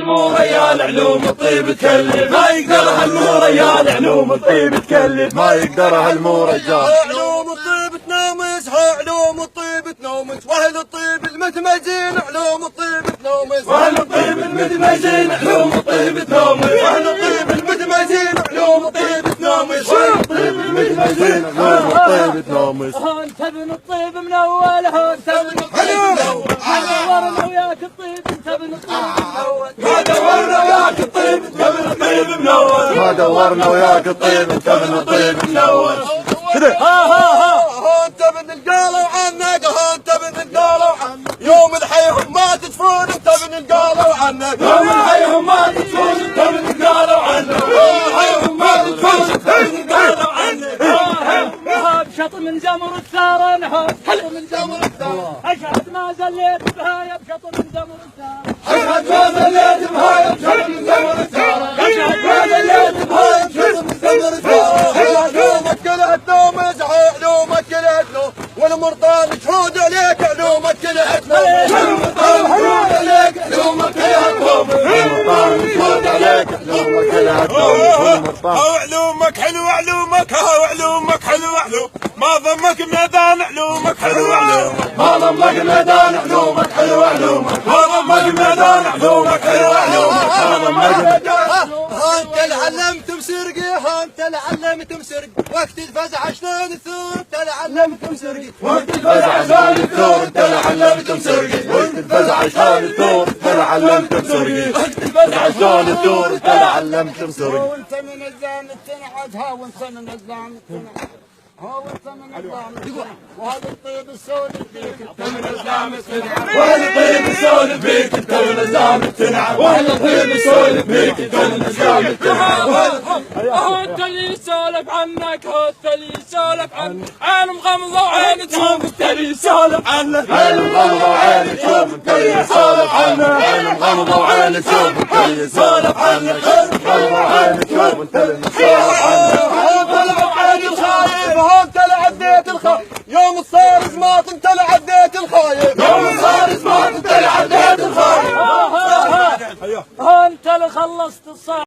الموريال علوم الطيب تكلف، ما يقدرها الموريال علوم الطيب تكلف، ما يقدرها الموريال. علوم الطيب تنامس، علوم الطيب تنامس، واهل الطيب المتميزين علوم الطيب تنامس، واهل الطيب المتميزين علوم الطيب تنامس، واهل الطيب المتميزين علوم الطيب تنامس، واهل الطيب المتميزين علوم الطيب تنامس. انت ابن الطيب من اول، انت ابن الطيب من اول، دورنا وياك الطيب، انت ابن الطيب من اول، ما دورنا وياك الطيب انت ابن الطيب من اول، ما دورنا وياك الطيب انت ابن الطيب من اول. انت ابن القالوا عنك، انت ابن القالوا عنك، يوم الحيهم ما تدفون، انت ابن القالوا عنك، يوم الحيهم ما تدفون انت ابن قالوا عنك، يوم الحيهم ما تدفون انت ابن قالوا عنك. بشط من جمر الثار انهار، بشط من جمر الثار، اشهد ما زليت بها يا بشط من جمر الثار، اشهد ما زليت بها يا بشط من جمر الثار، اشهد ما زليت بها يا بشط من جمر الثار. علومك كلها تنومس، علومك كلها تنوم، والمرطان تحود عليك علومك كلها تنوم، والمطار يحود عليك علومك كلها تنوم، والمطار يشهد عليك علومك كلها تنوم. علومك حلو علومك، علومك حلو علوم، ما ضمك ميدان علومك حلو علومك، ما ضمك ميدان علومك حلو علومك، ما ضمك ميدان علومك حلو علومك، ما ضمك. انت العلمت مسرقي، انت العلمت مسرقي، وقت الفزع شلون الثور، انت العلمت مسرقي، وقت الفزع شلون الثور انت علمت مسرقي، وقت الفزع شلون الثور انت علمت مسرقي، وقت الفزع شلون الثور انت علمت مسرقي. وانت من الزام تنعد، ها وانت من الزام تنعد، ها وانت من الزام تنعد، وهذا الطيب السود فيك، انت من الزام تنعد، واهل الطيب السولف بيك انت من الزام تنعم، واهل الطيب السولف بيك انت من الزام تنعم. انت اللي يسولف عنك، انت اللي يسولف عنك، عالم غمضه وعين تشوف، انت اللي يسولف عنك، عين مغمضة وعين تشوف انت اللي يسولف عنك، عين مغمضة وعين تشوف انت اللي يسولف عنك، عين مغمضة وعين تشوف انت اللي يسولف عنك. انت اللي عديت الخايف، يوم الصار زماط انت اللي عديت الخايف، يوم صار زمان انت اللي عديت الخايف، انت اللي خلصت الصعب.